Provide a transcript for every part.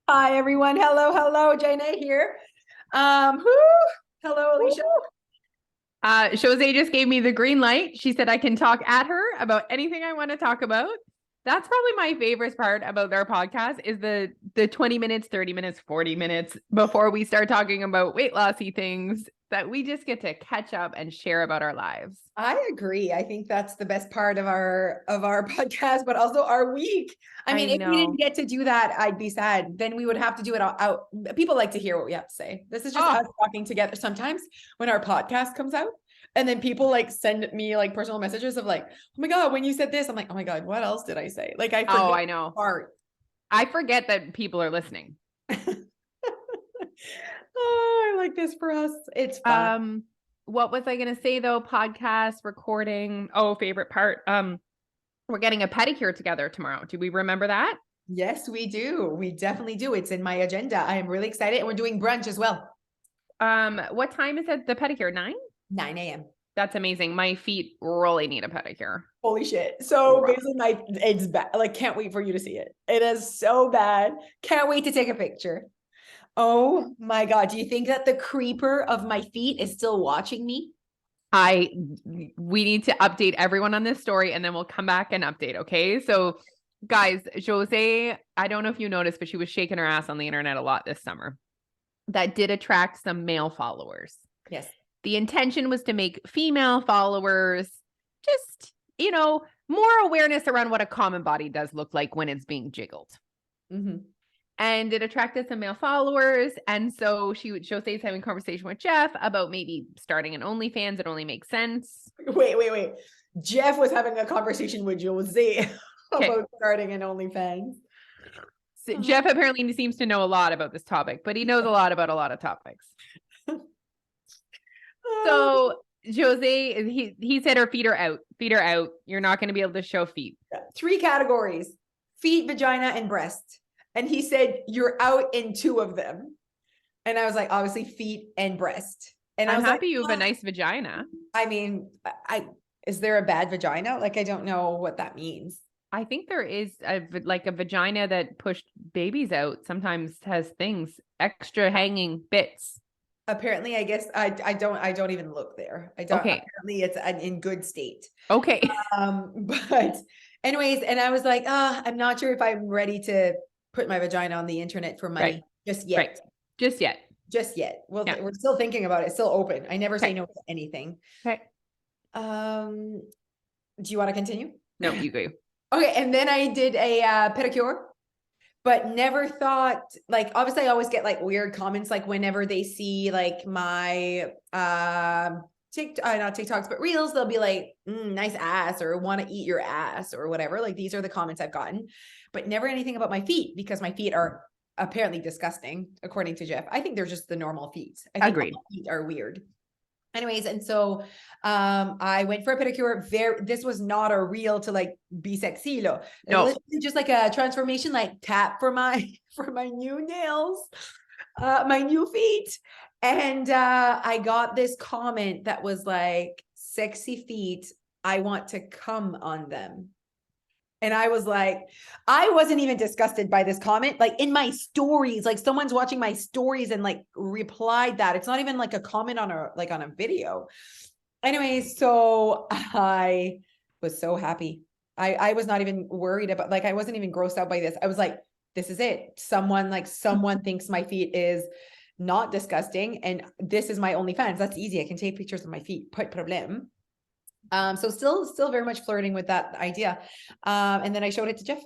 Hi, everyone. Hello. Jane here. Whoo, hello, Alicia. Jose just gave me the green light. She said I can talk at her about anything I want to talk about. That's probably my favorite part about their podcast is the 20 minutes, 30 minutes, 40 minutes before we start talking about weight lossy things that we just get to catch up and share about our lives. I agree. I think that's the best part of our podcast, but also our week. I mean, if we didn't get to do that, I'd be sad. Then we would have to do it out. People like to hear what we have to say. This is just us talking together. Sometimes when our podcast comes out, and then people like send me like personal messages of like, oh my God, when you said this, I'm like, oh my God, what else did I say? Like I forget. Oh, I know. Part. I forget that people are listening. Oh, I like this for us. It's fun. What was I going to say though? Podcast recording. Oh, favorite part. We're getting a pedicure together tomorrow. Do we remember that? Yes, we do. We definitely do. It's in my agenda. I am really excited. And we're doing brunch as well. What time is it? The pedicure? 9 a.m. That's amazing. My feet really need a pedicure. Holy shit. So basically it's bad. Like, can't wait for you to see it. It is so bad. Can't wait to take a picture. Oh my God. Do you think that the creeper of my feet is still watching me? We need to update everyone on this story and then we'll come back and update. Okay. So guys, Jose, I don't know if you noticed, but she was shaking her ass on the internet a lot this summer. That did attract some male followers. Yes. The intention was to make female followers just, more awareness around what a common body does look like when it's being jiggled. Mm-hmm. And it attracted some male followers. And so Jose's having a conversation with Jeff about maybe starting an OnlyFans. It only makes sense. Wait. Jeff was having a conversation with Jose about starting an OnlyFans. So Jeff apparently seems to know a lot about this topic, but he knows a lot about a lot of topics. So Jose, he said her feet are out. Feet are out. You're not going to be able to show feet. 3 categories: feet, vagina, and breast. And he said, you're out in 2 of them. And I was like, obviously feet and breast. And I'm happy you have a nice vagina. I mean, is there a bad vagina? Like, I don't know what that means. I think there is a vagina that pushed babies out sometimes has things, extra hanging bits. Apparently, I guess I don't even look there. I don't. Okay. Apparently it's in good state. Okay. But anyways, and I was like, I'm not sure if I'm ready to put my vagina on the internet for money just yet. Right. Just yet. Well, we're still thinking about it. It's still open. I never say no to anything. Okay. Do you want to continue? No, you go. Okay. And then I did a pedicure, but never thought, like, obviously I always get like weird comments, like whenever they see like my not TikToks, but reels, they'll be like, nice ass, or want to eat your ass, or whatever. Like, these are the comments I've gotten, but never anything about my feet, because my feet are apparently disgusting, according to Jeff. I think they're just the normal feet. I think Agreed. Feet are weird. Anyways, and so I went for a pedicure. This was not a reel to like be sexy. No, just like a transformation, like tap for my new nails, my new feet. And I got this comment that was like, sexy feet, I want to come on them. And I was like, I wasn't even disgusted by this comment. Like, in my stories, like someone's watching my stories and like replied that. It's not even like a comment on a video. Anyways, so I was so happy. I was not even worried about, like, I wasn't even grossed out by this. I was like, this is it. Someone thinks my feet is not disgusting, and this is my OnlyFans. That's easy. I can take pictures of my feet. Pas de problème. So still very much flirting with that idea. And then I showed it to Jeff,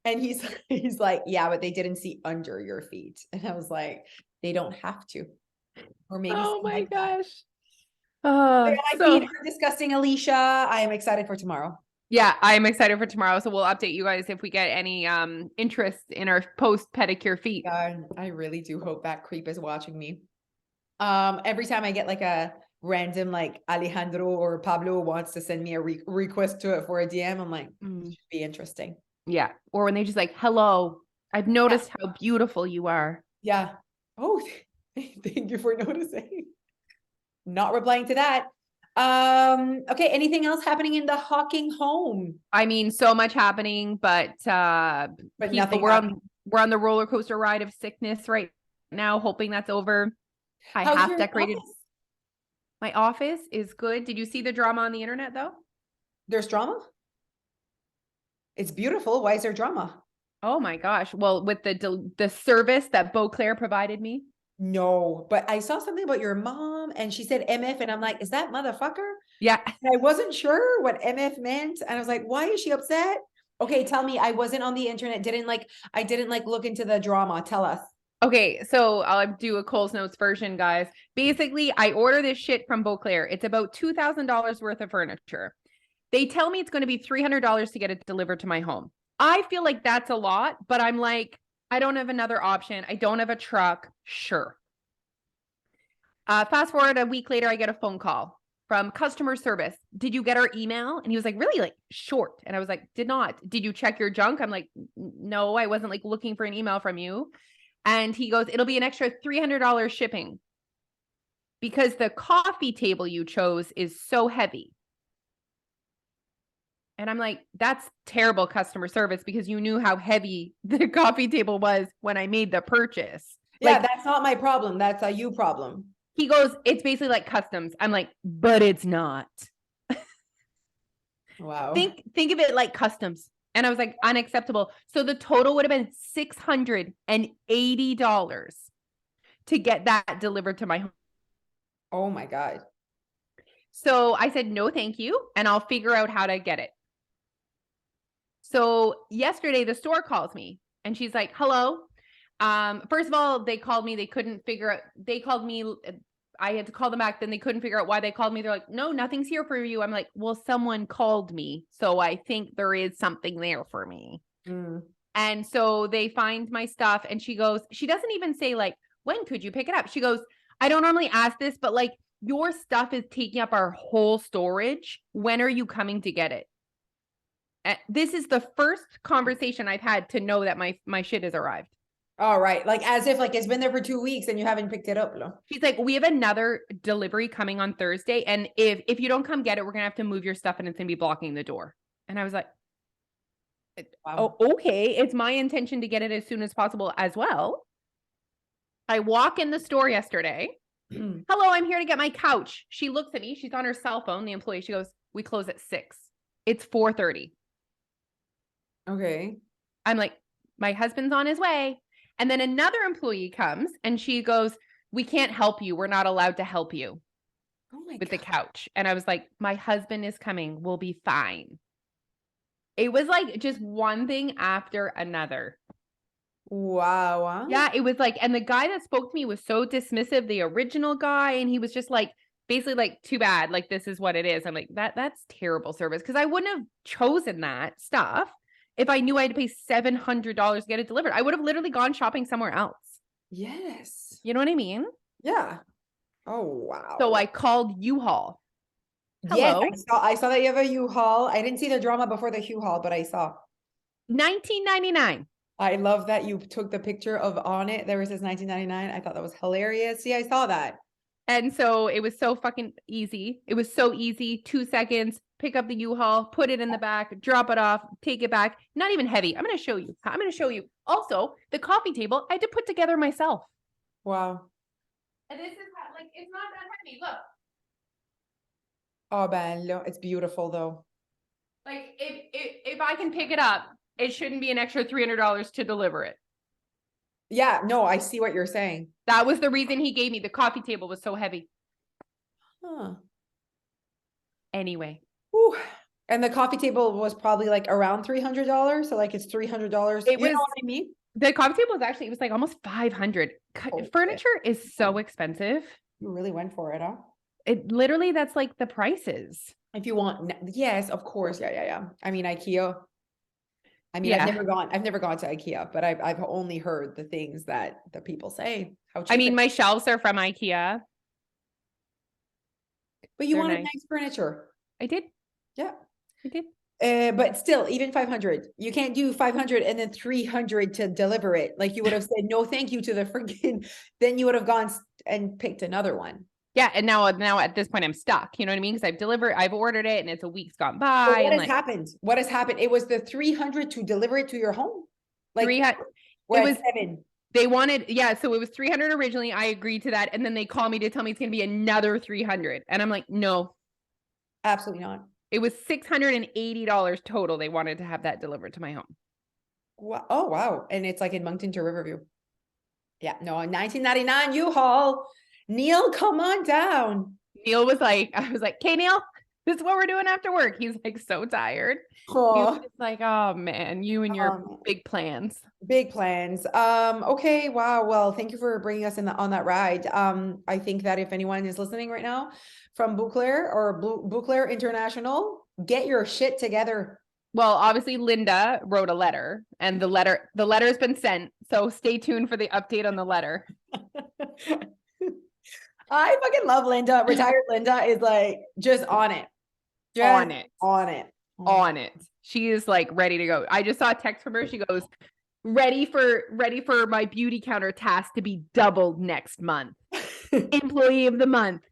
and he's like, yeah, but they didn't see under your feet. And I was like, they don't have to. Or maybe. Oh my gosh. My feet are disgusting, Alicia. I am excited for tomorrow. Yeah, I'm excited for tomorrow. So we'll update you guys if we get any interest in our post pedicure feet. I really do hope that creep is watching me. Every time I get like a random, like Alejandro or Pablo wants to send me a request to it for a DM, I'm like, should be interesting. Yeah. Or when they just like, hello, I've noticed how beautiful you are. Yeah. Oh, thank you for noticing. Not replying to that. Okay, anything else happening in the Hawking home? I mean, so much happening, but But nothing we're on the roller coaster ride of sickness right now, hoping that's over. I How's half your decorated. office? My office is good. Did you see the drama on the internet though? There's drama? It's beautiful. Why is there drama? Oh my gosh. Well, with the service that Beauclair provided me. No, but I saw something about your mom and she said MF and I'm like, is that motherfucker? Yeah. And I wasn't sure what MF meant. And I was like, why is she upset? Okay, tell me. I wasn't on the internet. I didn't like look into the drama. Tell us. Okay, so I'll do a Coles Notes version, guys. Basically, I order this shit from Beauclair. It's about $2,000 worth of furniture. They tell me it's going to be $300 to get it delivered to my home. I feel like that's a lot, but I'm like, I don't have another option. I don't have a truck. Sure. Fast forward a week later, I get a phone call from customer service. Did you get our email? And he was like, really like short. And I was like, did not. Did you check your junk? I'm like, no, I wasn't like looking for an email from you. And he goes, it'll be an extra $300 shipping because the coffee table you chose is so heavy. And I'm like, that's terrible customer service because you knew how heavy the coffee table was when I made the purchase. Yeah, Like, that's not my problem. That's a you problem. he goes, it's basically like customs. I'm like, but it's not. Wow. Think of it like customs. And I was like, unacceptable. So the total would have been $680 to get that delivered to my home. Oh my God. So I said, no, thank you. And I'll figure out how to get it. So yesterday the store calls me and she's like, hello. First of all, they called me. They couldn't figure out, they called me. I had to call them back. Then they couldn't figure out why they called me. They're like, no, nothing's here for you. I'm like, well, someone called me. So I think there is something there for me. Mm. And so they find my stuff and she goes, she doesn't even say like, when could you pick it up? She goes, I don't normally ask this, but like your stuff is taking up our whole storage. When are you coming to get it? This is the first conversation I've had to know that my shit has arrived. All right. Like as if like it's been there for 2 weeks and you haven't picked it up. No? She's like, we have another delivery coming on Thursday. And if you don't come get it, we're going to have to move your stuff and it's going to be blocking the door. And I was like, Wow. oh, okay. It's my intention to get it as soon as possible as well. I walk in the store yesterday. Hello, I'm here to get my couch. She looks at me. She's on her cell phone, the employee. She goes, we close at 6. It's 4:30. Okay. I'm like, my husband's on his way. And then another employee comes and she goes, we can't help you. We're not allowed to help you with the couch. And I was like, my husband is coming. We'll be fine. It was like just one thing after another. Wow. Yeah, it was like, and the guy that spoke to me was so dismissive, the original guy, and he was just like, basically like, too bad, like this is what it is. I'm like, that's terrible service because I wouldn't have chosen that stuff if I knew I had to pay $700 to get it delivered. I would have literally gone shopping somewhere else. Yes. You know what I mean? Yeah. Oh wow. So I called U-Haul. Hello. Yes, I saw that you have a U-Haul. I didn't see the drama before the U-Haul, but I saw. $19.99. I love that you took the picture of on it. There was this 1999. I thought that was hilarious. See, I saw that. And so it was so fucking easy. It was so easy. 2 seconds, pick up the U-Haul, put it in the back, drop it off, take it back. Not even heavy. I'm going to show you. Also, the coffee table I had to put together myself. Wow. And this is how, like, it's not that heavy. Look. Oh, bello. It's beautiful though. Like if I can pick it up, it shouldn't be an extra $300 to deliver it. Yeah, no, I see what you're saying. That was the reason he gave me. The coffee table was so heavy. Huh. Anyway. Whew. And the coffee table was probably like around $300. So like it's $300. It was, know what I mean? The coffee table was actually, it was like almost $500. Furniture is so expensive. You really went for it, huh? It literally, that's like the prices. If you want, yes, of course. Yeah. I mean, IKEA. I mean, yeah. I've never gone to IKEA, but I've only heard the things that the people say. How cheap I mean, my shelves are from IKEA. But you wanted nice furniture. I did. Yeah. I did. But still, even 500, you can't do 500 and then 300 to deliver it. Like you would have said, no, thank you to the freaking, then you would have gone and picked another one. Yeah. And now at this point I'm stuck. You know what I mean? Because I've ordered it and it's a week's gone by. So what and has happened? What has happened? It was the 300 to deliver it to your home? Like 300, we're it at was 7. they wanted, yeah, so it was 300 originally. I agreed to that. And then they call me to tell me it's gonna be another 300. And I'm like, no. Absolutely not. It was $680 total. They wanted to have that delivered to my home. Wow. Oh, wow. And it's like in Moncton to Riverview. Yeah, no, 1999 U-Haul. Neil, come on down. Neil was like, I was like, okay, Neil, this is what we're doing after work. He's like so tired. He was Oh, just like, oh man, you and your big plans. big plans. Okay, wow. Well, thank you for bringing us on that ride. I think that if anyone is listening right now from Bouclair or Bouclair International, get your shit together. Well, obviously Linda wrote a letter and the letter's been sent. So stay tuned for the update on the letter. I fucking love Linda. Retired Linda is like just on it. Just on it. On it. On it. She is like ready to go. I just saw a text from her. She goes, ready for my beauty counter task to be doubled next month. Employee of the month.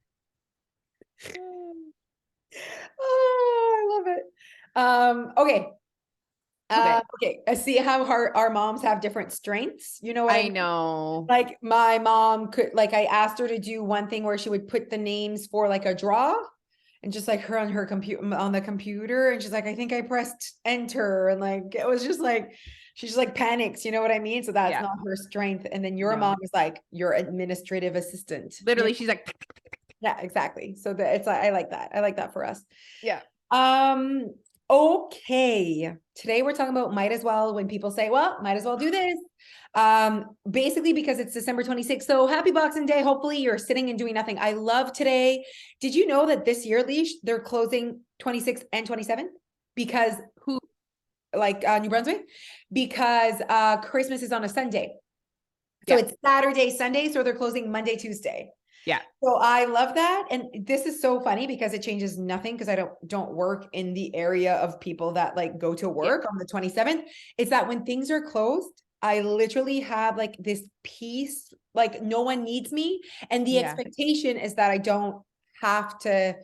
Oh, I love it. Okay. Okay. I see how our moms have different strengths. You know what I mean? know. Like my mom could, like I asked her to do one thing where she would put the names for like a draw and just like her on her computer on the computer. And she's like, I think I pressed enter. And like, it was just like, she just like panics, you know what I mean? So that's not her strength. And then your mom is like your administrative assistant. Literally, she's like, yeah, exactly. So that it's like, I like that. I like that for us. Yeah. Okay. Today we're talking about might as well when people say, well, might as well do this. Basically because it's December 26th. So happy Boxing Day. Hopefully you're sitting and doing nothing. I love today. Did you know that this year, Leash, they're closing 26th and 27th because New Brunswick, because Christmas is on a Sunday. So it's Saturday, Sunday. So they're closing Monday, Tuesday. Yeah. So I love that. And this is so funny because it changes nothing because I don't work in the area of people that like go to work on the 27th. It's that when things are closed, I literally have like this peace, like no one needs me. And the expectation is that I don't have to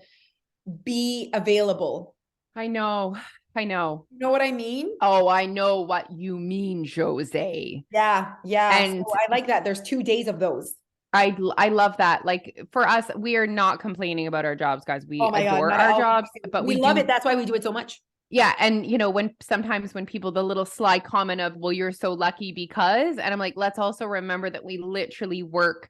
be available. I know. You know what I mean? Oh, I know what you mean, Jose. Yeah. And so I like that. There's 2 days of those. I love that. Like for us, we are not complaining about our jobs, guys. We adore our jobs, but we love it. That's why we do it so much. Yeah. And you know, sometimes when people, the little sly comment of, well, you're so lucky because, and I'm like, let's also remember that we literally work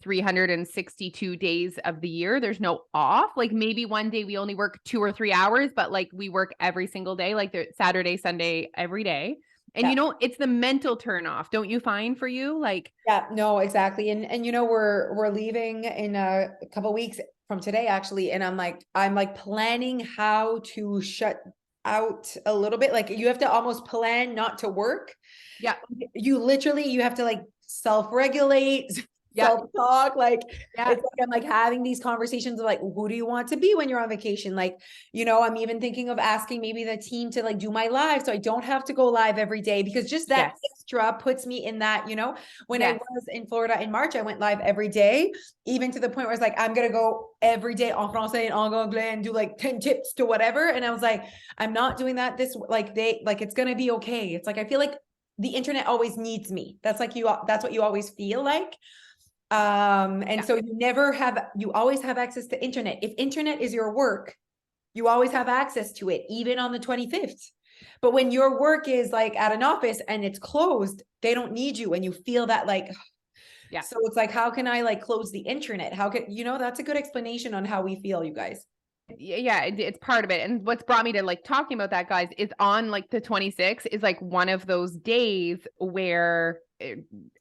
362 days of the year. There's no off. Like maybe one day we only work 2 or 3 hours, but like we work every single day, like Saturday, Sunday, every day. And you know, it's the mental turn off, don't you find for you? Like, yeah, no, exactly. And you know, we're leaving in a couple weeks from today, actually. And I'm like planning how to shut out a little bit. Like you have to almost plan not to work. Yeah. You have to like self-regulate, self-talk. Like it's like I'm like having these conversations of like, who do you want to be when you're on vacation? Like, you know, I'm even thinking of asking maybe the team to like do my live so I don't have to go live every day, because just that extra puts me in that, you know, when I was in Florida in March, I went live every day, even to the point where it's like, I'm going to go every day en français and en anglais and do like 10 tips to whatever. And I was like, I'm not doing that it's going to be okay. It's like, I feel like the internet always needs me. That's like that's what you always feel like. So you always have access to internet. If internet is your work, you always have access to it, even on the 25th. But when your work is like at an office and it's closed, they don't need you. And you feel that like, so it's like, how can I like close the internet? How can, you know, that's a good explanation on how we feel, you guys. Yeah, it's part of it. And what's brought me to like talking about that, guys, is on like the 26th is like one of those days where,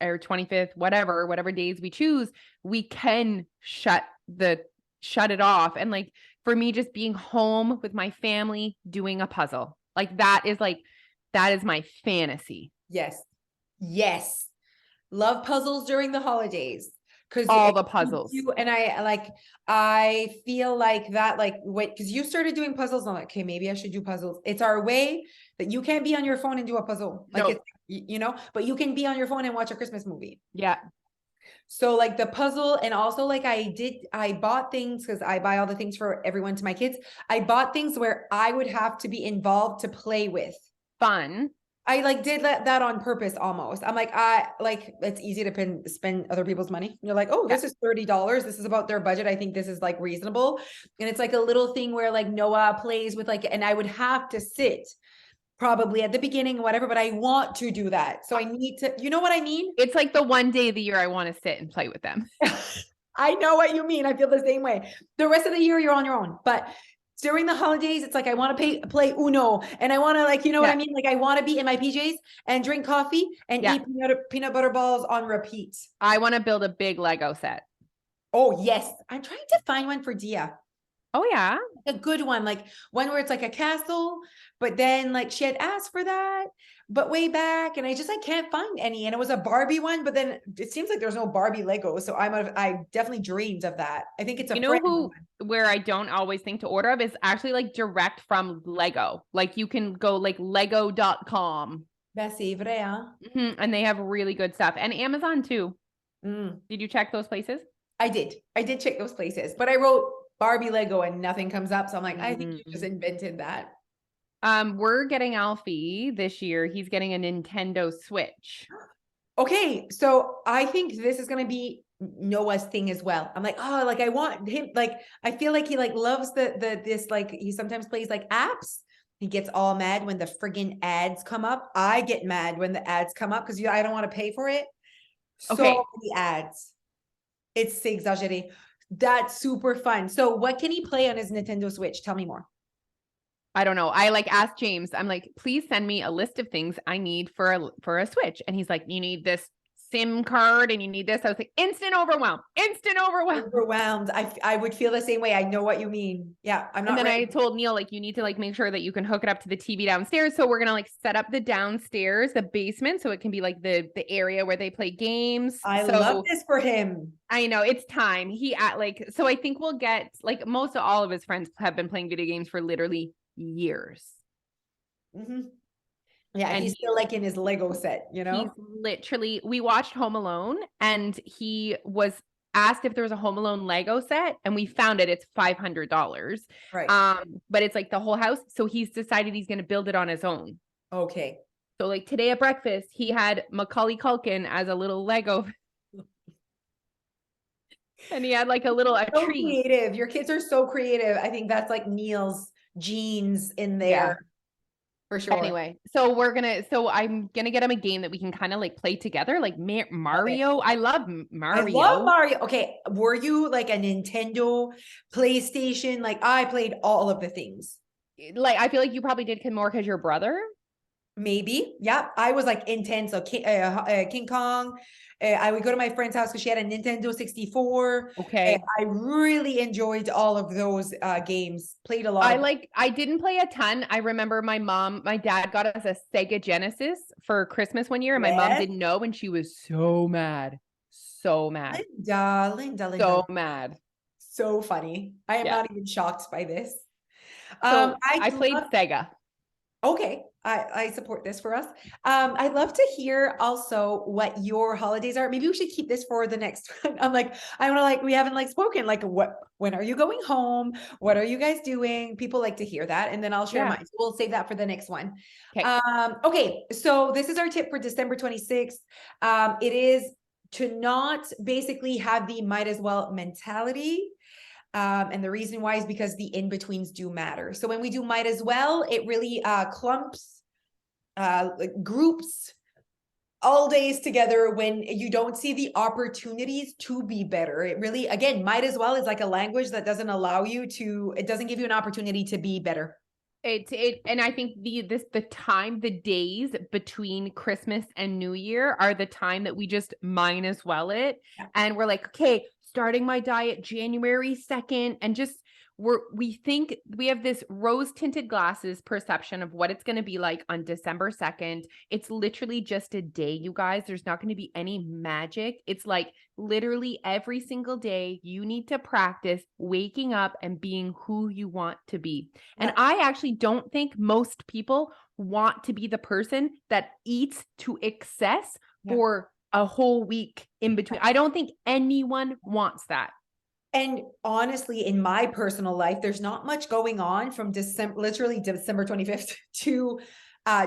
or 25th, whatever days we choose, we can shut it off. And like for me, just being home with my family doing a puzzle, like that is my fantasy. Yes. Love puzzles during the holidays. Because all the puzzles. I feel like that, like, wait, because you started doing puzzles. I'm like, okay, maybe I should do puzzles. It's our way that you can't be on your phone and do a puzzle. Like, it's, you know, but you can be on your phone and watch a Christmas movie. Yeah. So like the puzzle, and also like I bought things because I buy all the things for everyone to my kids. I bought things where I would have to be involved to play with. Fun. I like did that on purpose almost. I'm like, I like it's easy to spend other people's money. You're like, oh, Yeah. this is $30. This is about their budget. I think this is like reasonable. And it's like a little thing where like Noah plays with like, and I would have to sit probably at the beginning or whatever, but I want to do that. So I need to, you know what I mean? It's like the one day of the year I want to sit and play with them. I know what you mean. I feel the same way. The rest of the year, you're on your own. But during the holidays, it's like I want to play Uno, and I want to like, you know what I mean? Like I want to be in my PJs and drink coffee and eat peanut butter balls on repeat. I want to build a big Lego set. Oh yes, I'm trying to find one for Dia. Oh yeah, a good one, like one where it's like a castle, but then like she had asked for that, but way back, and I can't find any. And it was a Barbie one, but then it seems like there's no Barbie Lego. So I definitely dreamed of that. I think it's a where I don't always think to order of is actually like direct from Lego. Like you can go like lego.com. Bessie, And they have really good stuff, and Amazon too. Did you check those places? I did check those places, but I wrote Barbie Lego and nothing comes up. So I'm like, I think you just invented that. We're getting Alfie this year. He's getting a Nintendo Switch. Okay, so I think this is gonna be Noah's thing as well. I'm like, oh, like I want him, like I feel like he like loves this, like he sometimes plays like apps. He gets all mad when the friggin' ads come up. I get mad when the ads come up because I don't want to pay for it. So many ads. It's exaggeré. That's super fun. So what can he play on his Nintendo Switch? Tell me more. I don't know. I like asked James, I'm like, please send me a list of things I need for a Switch. And he's like, you need this SIM card and you need this. I was like, instant overwhelmed. I would feel the same way. I know what you mean. Yeah. I'm not. And then I told Neil, like, you need to like make sure that you can hook it up to the TV downstairs. So we're going to like set up the downstairs, the basement. So it can be like the area where they play games. I love this for him. I know it's time. So I think we'll get like most of all of his friends have been playing video games for literally years. Yeah, and he's still like in his Lego set, you know? He's literally, we watched Home Alone and he was asked if there was a Home Alone Lego set and we found it. It's $500. Right. But it's like the whole house. So he's decided he's going to build it on his own. Okay. So like today at breakfast, he had Macaulay Culkin as a little Lego. And he had like a tree. Creative. Your kids are so creative. I think that's like Neil's genes in there. Yeah. For sure. Anyway, so I'm gonna get him a game that we can kind of like play together, like Mario. I love Mario. Okay, were you like a Nintendo, PlayStation? Like I played all of the things. Like I feel like you probably did more because your brother. Maybe, yeah. I was like intense. So King Kong. I would go to my friend's house because she had a Nintendo 64. Okay. I really enjoyed all of those games. Played a lot. I didn't play a ton. I remember my dad got us a Sega Genesis for Christmas one year, and my mom didn't know, and she was so mad. So mad. Linda. So mad. So funny. I am not even shocked by this. So I played Sega. Okay. I support this for us. I'd love to hear also what your holidays are. Maybe we should keep this for the next one. We haven't spoken, when are you going home? What are you guys doing? People like to hear that. And then I'll share mine. So we'll save that for the next one. Okay. Okay. So this is our tip for December 26th. It is to not basically have the might as well mentality. And the reason why is because the in-betweens do matter. So when we do might as well, it really clumps, groups all days together when you don't see the opportunities to be better. It really, again, might as well is like a language that doesn't allow you to, it doesn't give you an opportunity to be better. And I think the days between Christmas and New Year are the time that we just might as well it. Yeah. And we're like, okay, starting my diet January 2nd, and just we think we have this rose tinted glasses perception of what it's going to be like on December 2nd. It's literally just a day, you guys. There's not going to be any magic. It's like literally every single day you need to practice waking up and being who you want to be. Yeah. And I actually don't think most people want to be the person that eats to excess for a whole week in between. I don't think anyone wants that. And honestly, in my personal life, there's not much going on from literally December 25th to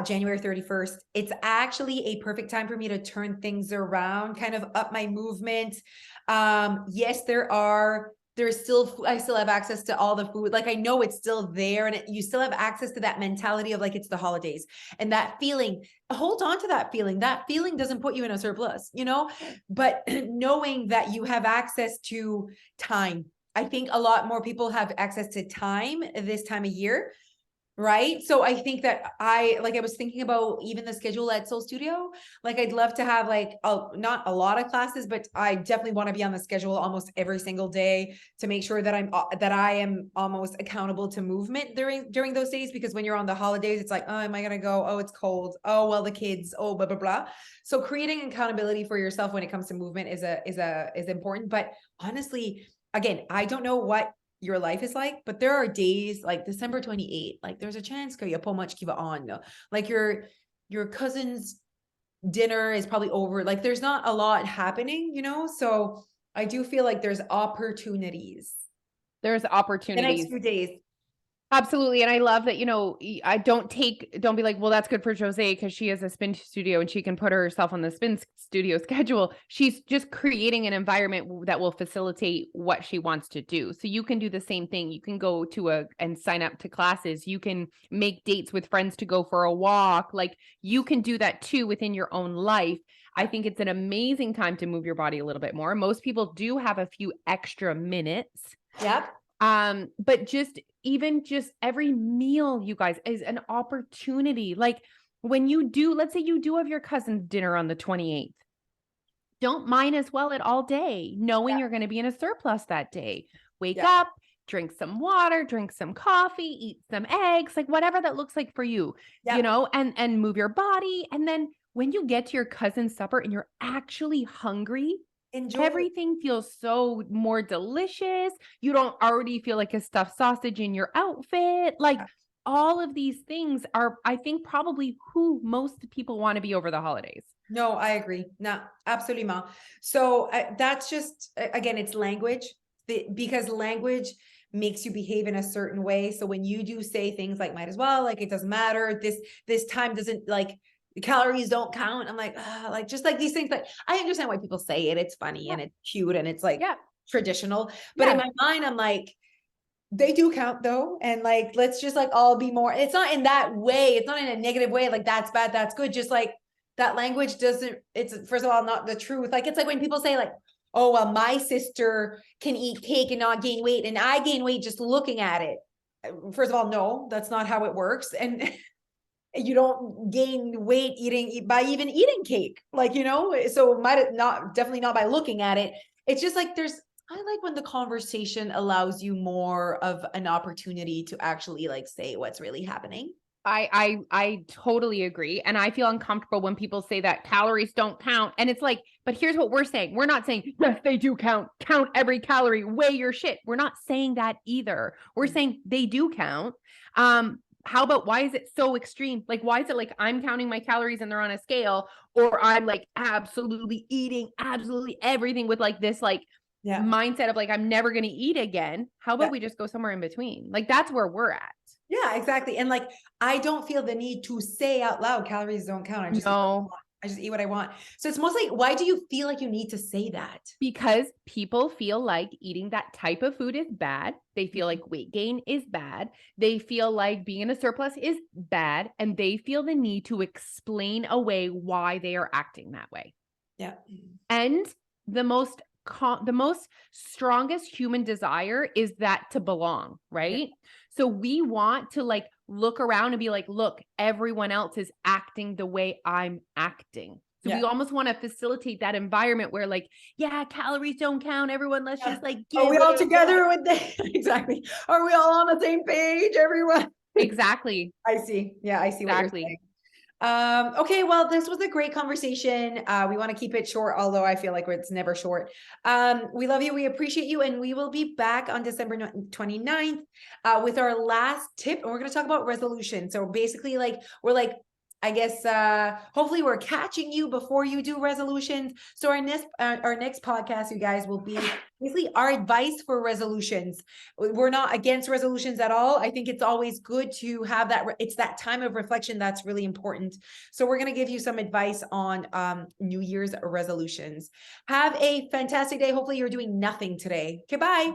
January 31st. It's actually a perfect time for me to turn things around, kind of up my movement. Yes, I still have access to all the food. Like I know it's still there, and you still have access to that mentality of like, it's the holidays and that feeling. Hold on to that feeling. That feeling doesn't put you in a surplus, but knowing that you have access to time. I think a lot more people have access to time this time of year. Right. So I think that I was thinking about even the schedule at Soul Studio. Like I'd love to have not a lot of classes, but I definitely want to be on the schedule almost every single day to make sure that I am almost accountable to movement during those days. Because when you're on the holidays, it's like, oh, am I going to go? Oh, it's cold. Oh, well, the kids, oh, blah, blah, blah. So creating accountability for yourself when it comes to movement is important. But honestly, again, I don't know what your life is like, but there are days like December 28th, like there's a chance que pas much kiva on. Like your cousin's dinner is probably over. Like there's not a lot happening, So I do feel like there's opportunities. There's opportunities. The next few days. Absolutely. And I love that, I don't be like, well, that's good for Jose because she has a spin studio and she can put herself on the spin studio schedule. She's just creating an environment that will facilitate what she wants to do. So you can do the same thing. You can go and sign up to classes. You can make dates with friends to go for a walk. Like you can do that too within your own life. I think it's an amazing time to move your body a little bit more. Most people do have a few extra minutes. Yep. But just every meal, you guys, is an opportunity. Like when let's say you do have your cousin's dinner on the 28th, don't mind as well it all day, knowing you're going to be in a surplus that day. Wake up, drink some water, drink some coffee, eat some eggs, like whatever that looks like for you, and move your body. And then when you get to your cousin's supper and you're actually hungry, enjoy. Everything feels so more delicious. You don't already feel like a stuffed sausage in your outfit. Like all of these things are, I think, probably who most people want to be over the holidays. No, I agree. No, absolutely, Ma. So that's just, again, it's language, because language makes you behave in a certain way. So when you do say things like, might as well, like, it doesn't matter. This time doesn't, like, the calories don't count. I'm like, like, just like these things, like, I understand why people say it. It's funny and it's cute and it's like traditional, but in my mind, I'm like, they do count though. And like, let's just like all be more, it's not in that way. It's not in a negative way. Like that's bad, that's good. Just like that language it's first of all, not the truth. Like, it's like when people say like, oh, well, my sister can eat cake and not gain weight, and I gain weight just looking at it. First of all, no, that's not how it works. And you don't gain weight by even eating cake, like, so definitely not by looking at it. It's just like, I like when the conversation allows you more of an opportunity to actually like say what's really happening. I totally agree. And I feel uncomfortable when people say that calories don't count. And it's like, but here's what we're saying. We're not saying, yes, they do count every calorie, weigh your shit. We're not saying that either. We're saying they do count. How about, why is it so extreme? Like, why is it like I'm counting my calories and they're on a scale, or I'm like absolutely eating absolutely everything with like this, like mindset of like, I'm never going to eat again. How about we just go somewhere in between? Like, that's where we're at. Yeah, exactly. And like, I don't feel the need to say out loud, calories don't count. I just eat what I want. So it's mostly, why do you feel like you need to say that? Because people feel like eating that type of food is bad. They feel like weight gain is bad. They feel like being in a surplus is bad. And they feel the need to explain away why they are acting that way. Yeah. And the most strongest human desire is that to belong, right? Yeah. So we want to like look around and be like, look, everyone else is acting the way I'm acting. So we almost want to facilitate that environment where like, yeah, calories don't count. Everyone, let's just like, are we all together with that? Exactly. Are we all on the same page, everyone? Exactly. I see. Yeah, I see what you're saying. Okay, well, this was a great conversation. We want to keep it short, although I feel like it's never short. We love you. We appreciate you. And we will be back on December 29th with our last tip. And we're going to talk about resolution. So basically, like, we're like I guess hopefully we're catching you before you do resolutions. So our next podcast, you guys, will be basically our advice for resolutions. We're not against resolutions at all. I think it's always good to have that. It's that time of reflection that's really important. So we're going to give you some advice on New Year's resolutions. Have a fantastic day. Hopefully you're doing nothing today. Okay, bye.